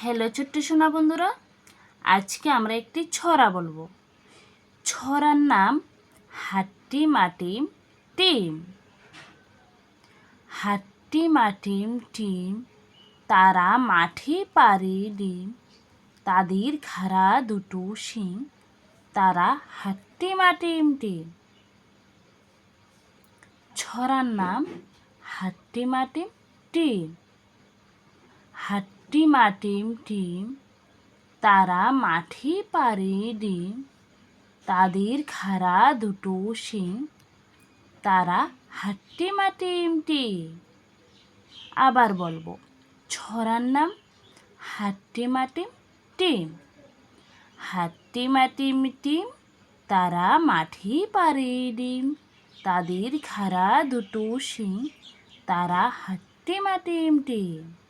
Hello ছোট্ট সোনা বন্ধুরা, আজকে আমরা একটি ছড়া বলবো। ছড়ার নাম হাট্টি মাটিম টিম। হাট্টি মাটিম টিম, তারা মাঠে পারে ডিম, তাদের খাড়া দুটো শিং, তারা হাট্টি মাটিম টিম। ছড়ার নাম হাট্টি মাটিম টিম। হাট্টি মাটিম টিম, তারা মাঠে পারে ডিম, তাদের খাড়া দুটো শিং, তারা হাট্টি মাটিম টিম। আবার বলবো, ছড়ার নাম হাট্টি মাটিম টিম। হাট্টি মাটিম টিম, তারা মাঠে পারে ডিম, তাদের খাড়া দুটো শিং, তারা হাট্টি মাটিম টিম।